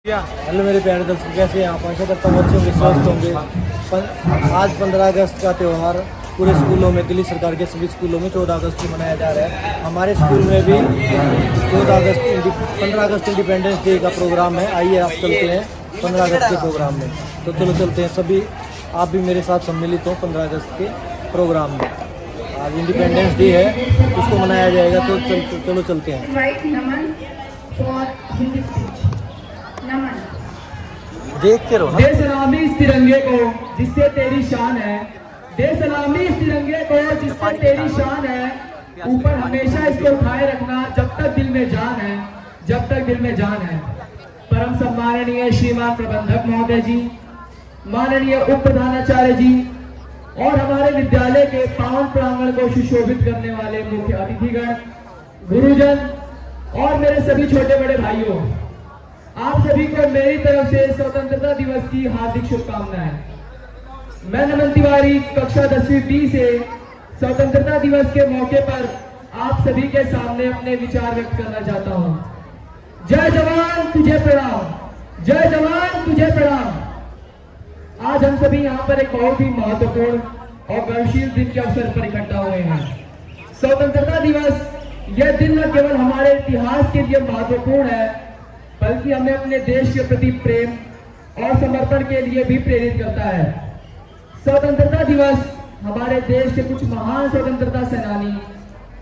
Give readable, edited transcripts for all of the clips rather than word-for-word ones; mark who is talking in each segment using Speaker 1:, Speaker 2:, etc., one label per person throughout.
Speaker 1: Hello मेरे प्यारे दर्शक, कैसे हैं आप? आशा करता हूँ अच्छे होंगे, स्वस्थ होंगे। आज 15 अगस्त का त्यौहार पूरे स्कूलों में, दिल्ली सरकार के सभी स्कूलों में 14 अगस्त को मनाया जा रहा है। हमारे स्कूल में भी 15 अगस्त इंडिपेंडेंस डे का प्रोग्राम है। आइए आप चलते हैं 15 अगस्त के प्रोग्राम में। तो चलो चलते हैं, सभी आप भी मेरे साथ सम्मिलित हो 15 अगस्त के प्रोग्राम में। आज इंडिपेंडेंस डे है, उसको मनाया जाएगा, तो चलो चलते हैं। देखते रहो।
Speaker 2: दे सलामी इस तिरंगे को जिससे तेरी शान है, दे सलामी इस तिरंगे को जिससे तेरी शान है। ऊपर हमेशा इसको उठाए रखना जब तक दिल में जान है, जब तक दिल में जान है। परम सम्माननीय श्रीमान प्रबंधक महोदय जी, माननीय उप प्रधानाचार्य जी और हमारे विद्यालय के पावन प्रांगण को सुशोभित करने वाले मुख्य अतिथिगण, गुरुजन और मेरे सभी छोटे बड़े भाइयों, आप सभी को मेरी तरफ से स्वतंत्रता दिवस की हार्दिक शुभकामनाएं। मैं नमन तिवारी कक्षा 10वीं बी से स्वतंत्रता दिवस के मौके पर आप सभी के सामने अपने विचार व्यक्त करना चाहता हूं। जय जवान तुझे प्रणाम, जय जवान तुझे प्रणाम। आज हम सभी यहाँ पर एक बहुत ही महत्वपूर्ण और गौरवशाली दिन के अवसर पर इकट्ठा हुए हैं। स्वतंत्रता दिवस यह दिन न केवल हमारे इतिहास के लिए महत्वपूर्ण है, बल्कि हमें अपने देश के प्रति प्रेम और समर्पण के लिए भी प्रेरित करता है। स्वतंत्रता दिवस हमारे देश के कुछ महान स्वतंत्रता सेनानी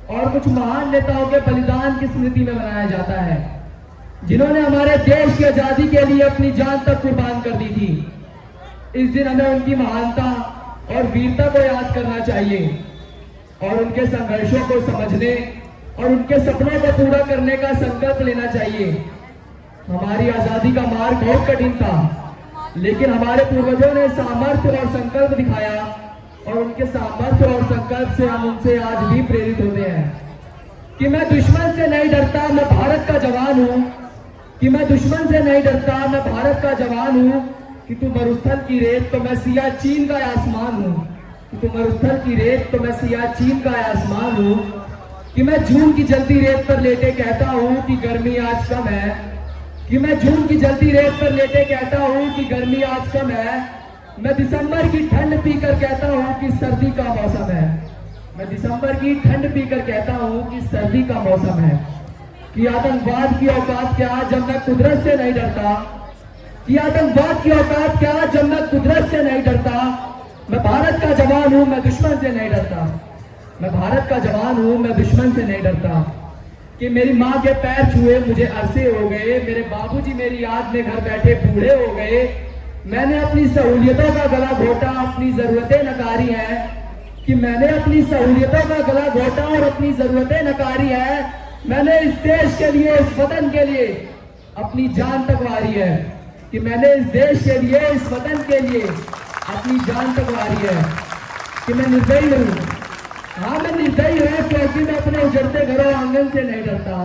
Speaker 2: और कुछ महान नेताओं के बलिदान की स्मृति में मनाया जाता है, जिन्होंने हमारे देश की आजादी के लिए अपनी जान तक कुर्बान कर दी थी। इस दिन हमें उनकी महानता और वीरता को याद करना चाहिए और उनके संघर्षों को समझने और उनके सपनों को पूरा करने का संकल्प लेना चाहिए। हमारी आजादी का मार्ग बहुत कठिन था, लेकिन हमारे पूर्वजों ने सामर्थ्य और संकल्प दिखाया और उनके सामर्थ्य और संकल्प से हम उनसे आज भी प्रेरित होते हैं कि मैं दुश्मन से नहीं डरता, मैं भारत का जवान हूँ। कि मैं दुश्मन से नहीं डरता, मैं भारत का जवान हूँ। कि तू मरुस्थल की रेत तो मैं सियाचिन का आसमान हूँ। कि तू मरुस्थल की रेत तो मैं सियाचिन का आसमान हूँ। कि मैं जून की जलती रेत पर लेटे कहता हूँ कि गर्मी आज कम है। कि मैं जून की जलती रेत पर लेटे कहता हूँ कि गर्मी आज कम है। मैं दिसंबर की ठंड पीकर कहता हूँ कि सर्दी का मौसम है। मैं दिसंबर की ठंड पीकर कहता हूँ कि सर्दी का मौसम है। कि आतंकवाद की औकात क्या जब मैं कुदरत से नहीं डरता। कि आतंकवाद की औकात क्या जब मैं कुदरत से नहीं डरता। मैं भारत का जवान हूँ, मैं दुश्मन से नहीं डरता। मैं भारत का जवान हूँ, मैं दुश्मन से नहीं डरता। कि मेरी माँ के पैर छुए मुझे अरसे हो गए, मेरे बाबूजी मेरी याद में घर बैठे बूढ़े हो गए। मैंने अपनी सहूलियतों का गला घोटा, अपनी जरूरतें नकारी हैं। कि मैंने अपनी सहूलियतों का गला घोटा और अपनी जरूरतें नकारी है। मैंने इस देश के लिए, इस वतन के लिए अपनी जान तक वारी है। कि मैंने इस देश के लिए, इस वतन के लिए अपनी जान तक वारी है। कि मैं निर्दयी हूँ, हाँ मैं निर्दयी हूँ, क्योंकि मैं अपने उजड़ते घरों आंगन से नहीं डरता।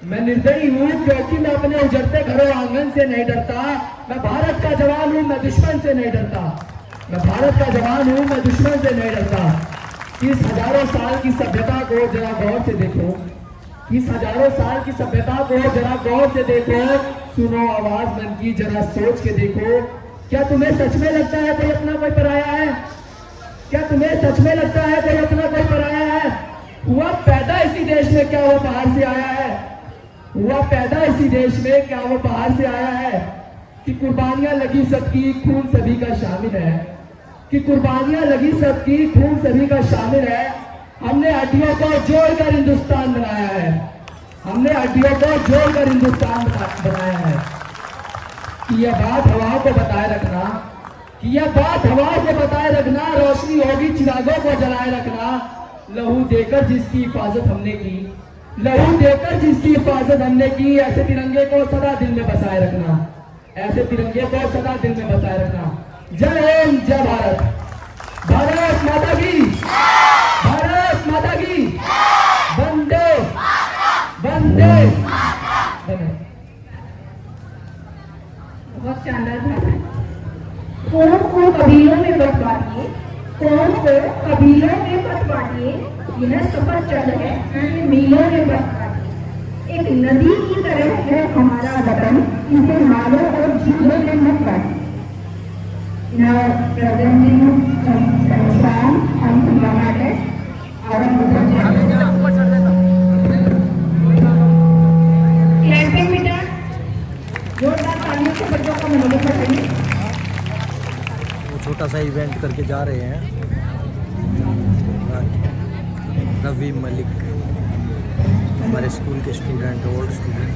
Speaker 2: मैं निर्दयी हूँ क्योंकि मैं अपने उजड़ते घरों आंगन से नहीं डरता। मैं भारत का जवान हूँ, मैं दुश्मन से नहीं डरता। मैं भारत का जवान हूँ, मैं दुश्मन से नहीं डरता। इस हजारों साल की सभ्यता को जरा गौर से देखो। इस हजारों साल की सभ्यता को जरा गौर से देखो। सुनो आवाज मन की, जरा सोच के देखो। क्या तुम्हें सच में लगता है कोई अपना कोई पराया है? क्या तुम्हें सच में लगता है कोई अपना कोई पराया है? हुआ पैदा इसी देश में, क्या वो बाहर से आया है? हुआ पैदा इसी देश में, क्या वो बाहर से आया है? कि कुर्बानियां लगी सबकी, खून सभी का शामिल है। कि कुर्बानियां लगी सबकी, खून सभी का शामिल है। हमने हड्डियों को जोड़कर हिंदुस्तान बनाया है। हमने हड्डियों को जोड़कर हिंदुस्तान बनाया है। कि यह बात हवाओं को बताए रखना, कि यह बात हवाओं को बताए रखना, रोशनी होगी चिरागों को जलाए रखना। लहू देकर जिसकी हिफाजत हमने की, लहू देकर जिसकी हिफाजत हमने की, ऐसे तिरंगे को सदा दिल में बसाए रखना। ऐसे तिरंगे को सदा दिल में बसाए रखना। जय हिंद, जय भारत। भारत माता की, भारत माता की, वंदे वंदे।
Speaker 3: बहुत शानदार भाषा। कौन को कबीलों में मत बांटिए, कौन को कबीलों में मत बांटिए। यह सफर चल है, मीलों में मत बांटिए। एक नदी की तरह है हमारा वतन, इसे नालों और झीलों में मत बांटिए। Now presenting some song on Bangladesh, our Clapping बेटा, जोरदार तालियों से बच्चों का मनोबल बढ़ाइए।
Speaker 1: वो छोटा सा इवेंट करके जा रहे हैं रवि मलिक, हमारे स्कूल के student, old student.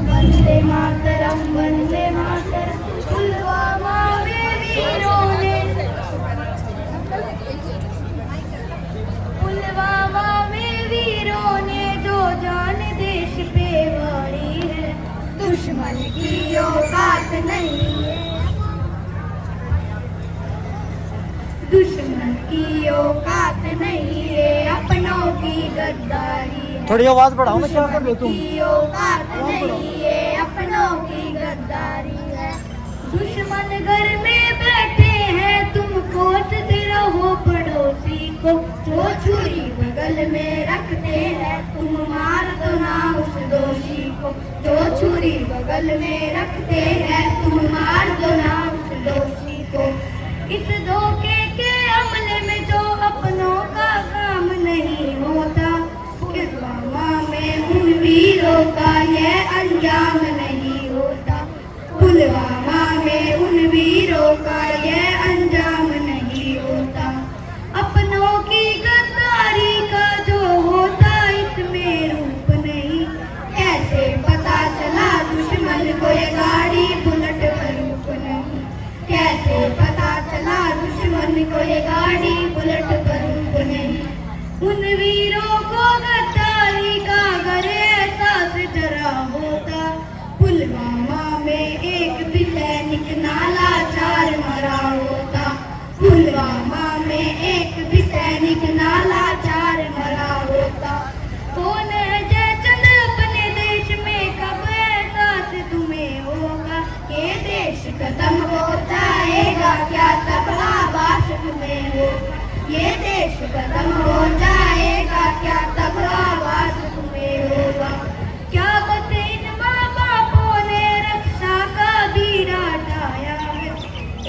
Speaker 4: Vande Mataram Vande Mataram, Pulwama में वीरों ने, पुलवामा में वीरों ने जो जान देश पे वारी है, दुश्मन की औकात नहीं है, दुश्मन की औकात नहीं है, अपनों की गद्दारी है।
Speaker 1: थोड़ी आवाज बढ़ाओ ना, क्या कर रहे हो तुम?
Speaker 4: की औकात नहीं है, अपनों की गद्दारी है। दुश्मन घर में बैठे हैं, तुम कोसते रहो पड़ोसी को, जो छुरी बगल में रखते हैं, तुम मार दो ना उस दोषी को, जो छुरी बगल में रखते हैं, तुम मार दो ना उस दोषी को। इस धोखे के अमले में जो अपनों का काम नहीं होता, पुलवामा में उन वीरों का यह अंजाम नहीं होता, पुलवामा में उन वीरों का यह अंजाम नहीं होता। अपनों की गद्दारी का जो होता इसमें रूप नहीं, कैसे पता चला दुश्मन को ये गाड़ी बुलेट का रूप नहीं, कैसे पता चला दुश्मन को ये गाड़ी बुलेट का रूप नहीं। उन वीरों को गद्दारी का अगर एहसास जरा होता, पुलवामा में एक भी सैनिक नाला चार मरा होता, पुलवामा में एक भी सैनिक नाला चार मरा होता। कौन है जयचंद अपने देश में, कब एहसास तुम्हें होगा, ये देश खत्म हो जाएगा क्या तब आवाज तुम्हें होगा, ये देश खत्म हो जाएगा क्या तब आवाज तुम्हें होगा। क्या बस इन माँ बापों ने रक्षा का बीड़ा उठाया है,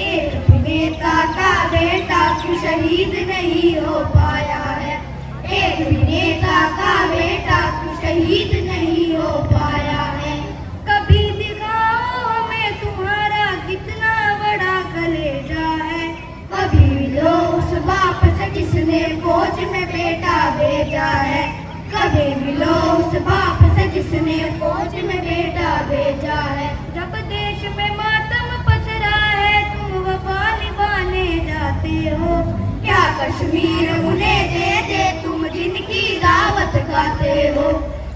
Speaker 4: एक भी नेता का बेटा क्यों शहीद नहीं हो पाया है, एक भी नेता का बेटा क्यों शहीद नहीं हो पाया है। कभी दिखाओ हमें तुम्हारा कितना बड़ा कलेजा है, कभी लो उस बाप से जिसने फौज में बेटा भेजा है, कभी मिलो उस बाप से जिसने फौज में बेटा भेजा है। जब देश में मातम पसरा है तुम वफा निभाने जाते हो, क्या कश्मीर उन्हें दे दे तुम जिनकी दावत खाते हो,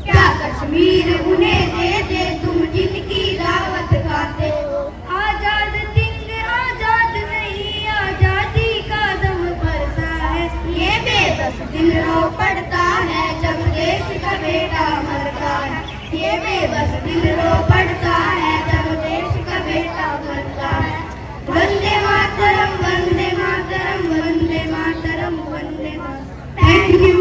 Speaker 4: क्या कश्मीर उन्हें दे दे तुम जिनकी दावत खाते हो। आजाद सिंह आजाद नहीं, आजादी का दम भरता है, ये बेबस दिल रो पड़ता है जब देश का बेटा मरता है, ये बेबस दिल रो पड़ता है जब देश का बेटा मरता है। वंदे मातरम वंदे मातरम वंदे मातरम वंदे मातरम। Thank you.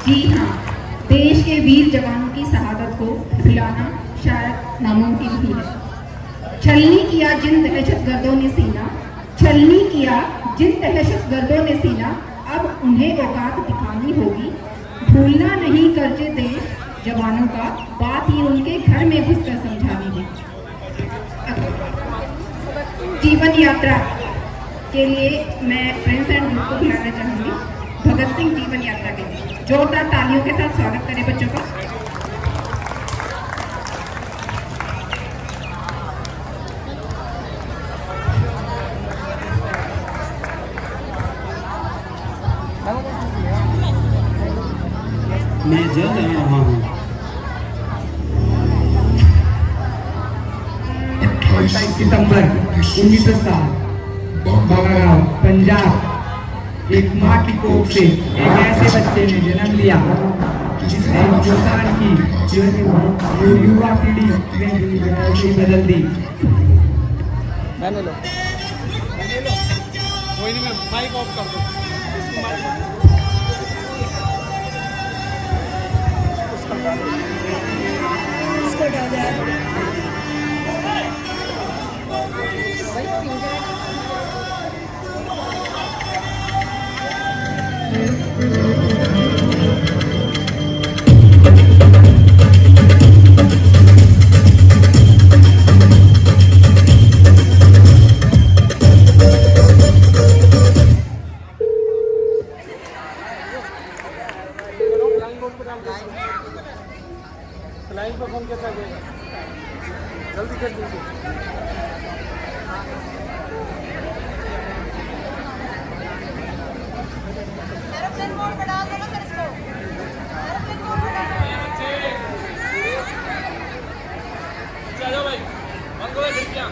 Speaker 3: जी हाँ, देश के वीर जवानों की शहादत को भुलाना शायद नामुमकिन ही है। छलनी किया जिन दहशतगर्दों ने सीना, छलनी किया जिन दहशतगर्दों ने सीना, अब उन्हें औकात दिखानी होगी। भूलना नहीं कर्जे देश जवानों का, बात ही उनके घर में घुसकर समझानी है। जीवन यात्रा के लिए मैं फ्रेंड्स एंड ग्रुप को बुलाना चाहूँगी। भगत सिंह जीवन यात्रा के लिए जोरदार तालियों के साथ स्वागत करें बच्चों का।
Speaker 5: मैं जल रहा हूँ।
Speaker 2: 28 सितंबर 1960 बागागांव पंजाब, एक माँ की कोख से एक ऐसे बच्चे ने जन्म लिया जिसे हिंदुस्तान की जो युवा पीढ़ी ने भी जिंदगी बदल दी।
Speaker 1: मैंने लो कोई नहीं, मैं माइक ऑफ कर दूँ। इसको डाल दे। लाइन पर फोन कैसा देगा, जल्दी कर दीजिए। एरोप्लेन मोड पे डाल दो ना सर इसको, एरोप्लेन मोड पे डाल दो। चलो भाई बंद करो खिड़कियां।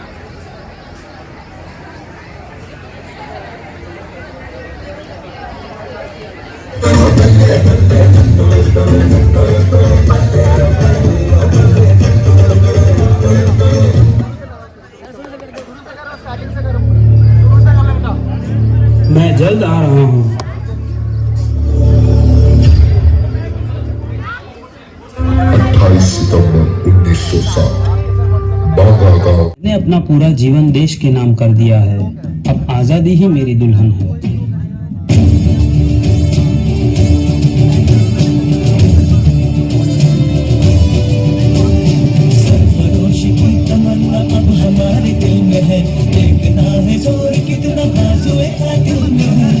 Speaker 5: मैं जल्द आ रहा हूँ।
Speaker 6: 28 सितंबर 1907 बागा गांव।
Speaker 5: मैंने अपना पूरा जीवन देश के नाम कर दिया है, अब आजादी ही मेरी दुल्हन है। सरफरोशी की तमन्ना अब हमारे दिल में है, देखना है जोर कितना बाजुए कातिल में है।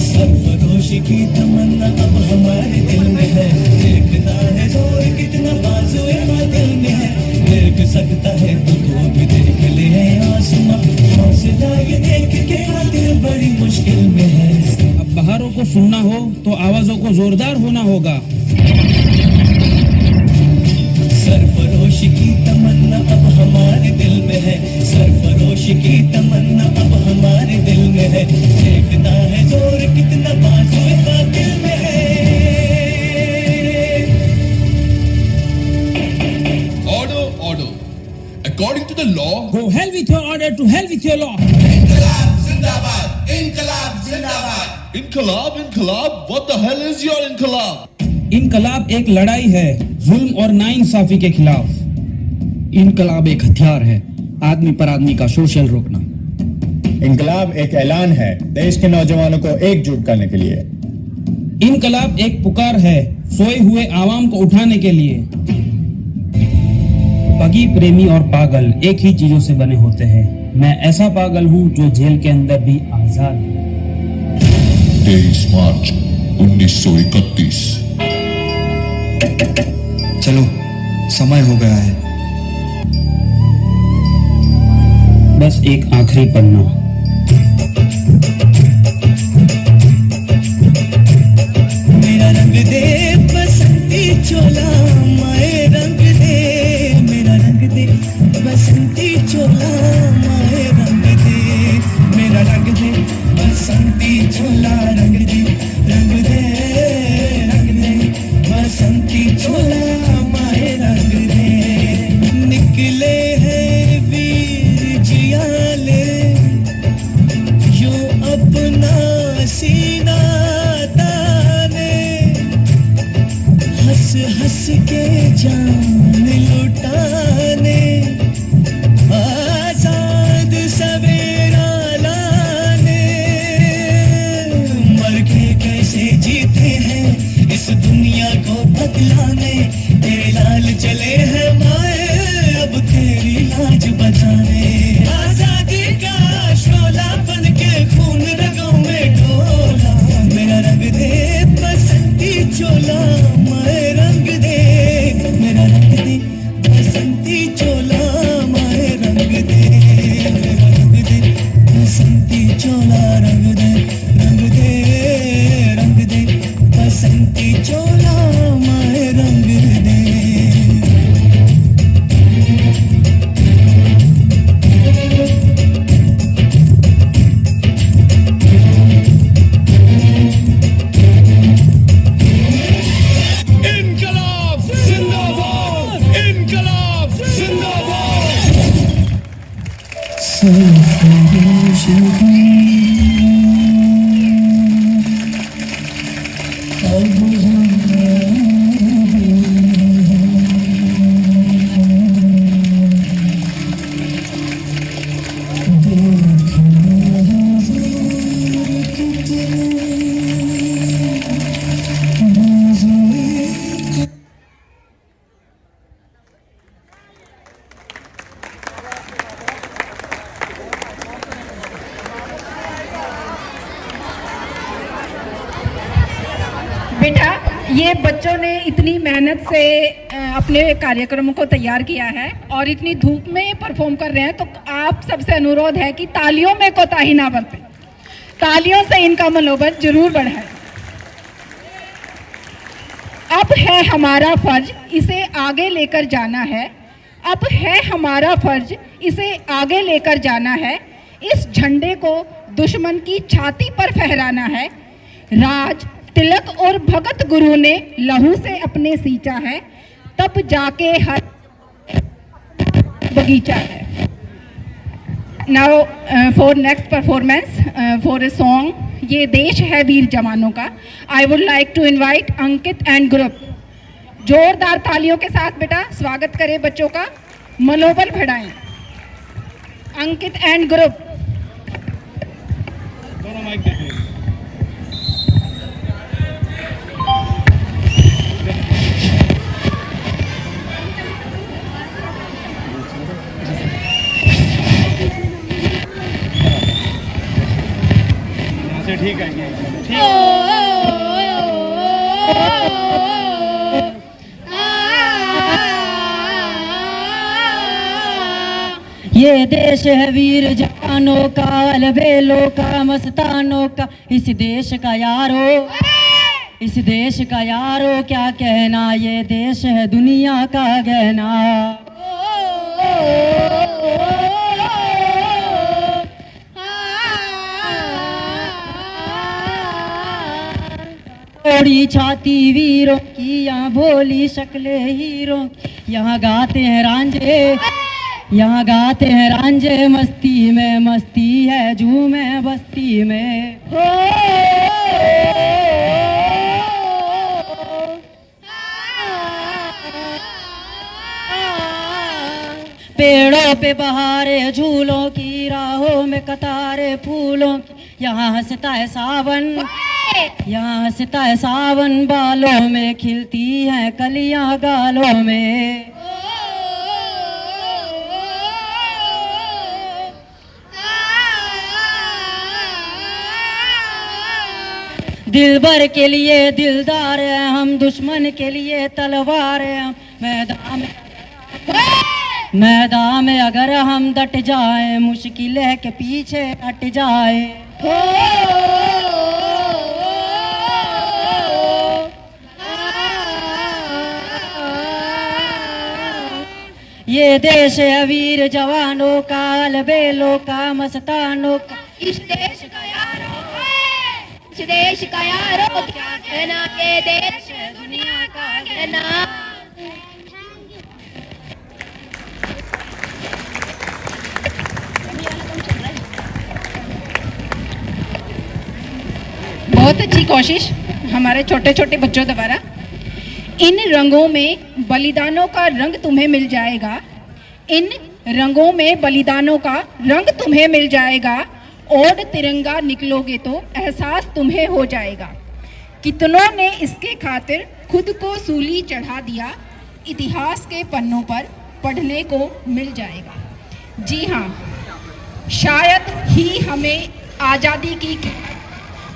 Speaker 5: सरफरोशी की तमन्ना अब हमारे दिल में है, देखना है जोर कितना बाजुए कातिल में है। देख सकता है तो भी देख ले आसमां, हौसला ये देख के कातिल बड़ी मुश्किल में है। अब बहारों को सुनना हो तो आवाजों को जोरदार होना होगा। सरफरोशी की तमन्ना अब हमारे दिल में है, सरफरोशी की तमन्ना अब हमारे दिल में है। देखना है जोर कितना बाजुए कातिल में है।
Speaker 6: Order, order. According to the law,
Speaker 5: Go hell with your order, to hell with your law.
Speaker 6: Inqilab Zindabad! Inqilab Zindabad! Inqilab, Inqilab? What the hell is your Inqilab?
Speaker 5: इनकलाब एक लड़ाई है जुल्म और नाइंसाफी के खिलाफ।
Speaker 7: इनकलाब एक हथियार है आदमी पर आदमी का शोषण रोकना।
Speaker 8: इनकलाब एक ऐलान है देश के नौजवानों को एकजुट करने के लिए।
Speaker 5: इनकलाब एक पुकार है सोए हुए आवाम को उठाने के लिए। पगी, प्रेमी और पागल एक ही चीजों से बने होते हैं। मैं ऐसा पागल हूँ जो जेल के अंदर भी आजाद है।
Speaker 6: 23 मार्च 1931।
Speaker 7: चलो समय हो गया है।
Speaker 5: बस एक आखिरी पन्ना। मेरा रंग दे बसंती चोला, माए रंग दे, मेरा रंग दे बसंती चोला, माए रंग दे, मेरा रंग दे बसंती चोला, रंग दे, रंग दे, रंग दे बसंती चोला, माए रंग दे। निकले हैं वीर जियाले यो अपना सीना ताने, हंस हंस के जान लुटाने, आजाद सवेरा लाने। मर के कैसे जीते हैं इस दुनिया को बदलाने, तेरे लाल चले हैं माए अब तेरी लाज बचाने। आजादी का शोला बन के खून रगों में डोला, मेरा रंग दे बसंती चोला, माए रंग दे, मेरा रंग
Speaker 3: बेटा, ये बच्चों ने इतनी मेहनत से अपने कार्यक्रम को तैयार किया है और इतनी धूप में परफॉर्म कर रहे हैं, तो आप सबसे अनुरोध है कि तालियों में कोताही ना बरतें, तालियों से इनका मनोबल जरूर बढ़ाएं। अब है हमारा फर्ज इसे आगे लेकर जाना है, अब है हमारा फर्ज इसे आगे लेकर जाना है, इस झंडे को दुश्मन की छाती पर फहराना है। राज, तिलक और भगत गुरु ने लहू से अपने सींचा है, तब जाके हर बगीचा है। Now for next performance for a song ये देश है वीर जवानों का, I would like to invite Ankit and group. जोरदार तालियों के साथ बेटा स्वागत करें बच्चों का, मनोबल बढ़ाएं। अंकित एंड ग्रुप।
Speaker 9: दोनों माइक देखिए। ठीक है,
Speaker 10: ये देश है वीर जवानों का, अलबेलों का, मस्तानों का, इस देश का यारो, इस देश का यारो क्या कहना, ये देश है दुनिया का गहना। थोड़ी छाती वीरों की, यहाँ भोली शक्ले हीरों की, यहाँ गाते हैं रांझे, यहाँ गाते हैं रांझे, मस्ती में मस्ती है झूमे बस्ती में। पेड़ों पे बहारे झूलों की, राहों में कतारे फूलों की, यहाँ हंसता है सावन, यहाँ हंसता है सावन, बालों में खिलती हैं कलियां गालों में। दिलबर के लिए दिलदार है हम, दुश्मन के लिए तलवार है हम, मैदान में अगर हम डट जाए, मुश्किल है के पीछे हट जाए। ये देश है वीर जवानों का, अलबेलों का, मस्तानों का,
Speaker 4: इस देश का यारो है, इस देश का यारो क्या कहना, ये देश है दुनिया का गहना।
Speaker 3: बहुत अच्छी कोशिश हमारे छोटे छोटे बच्चों द्वारा। इन रंगों में बलिदानों का रंग तुम्हें मिल जाएगा, इन रंगों में बलिदानों का रंग तुम्हें मिल जाएगा, ओढ़ तिरंगा निकलोगे तो एहसास तुम्हें हो जाएगा। कितनों ने इसके खातिर खुद को सूली चढ़ा दिया, इतिहास के पन्नों पर पढ़ने को मिल जाएगा। जी हाँ, शायद ही हमें आज़ादी की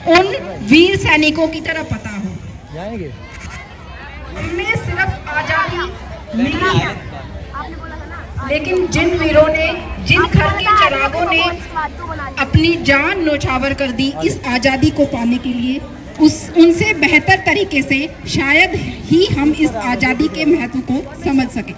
Speaker 3: उन वीर सैनिकों की तरह पता हो,
Speaker 1: जाएंगे
Speaker 3: हमें सिर्फ आज़ादी मिली है, लेकिन जिन वीरों ने, जिन घर के चिरागों ने अपनी जान न्योछावर कर दी इस आज़ादी को पाने के लिए, उनसे बेहतर तरीके से शायद ही हम इस आज़ादी के महत्व को समझ सकें।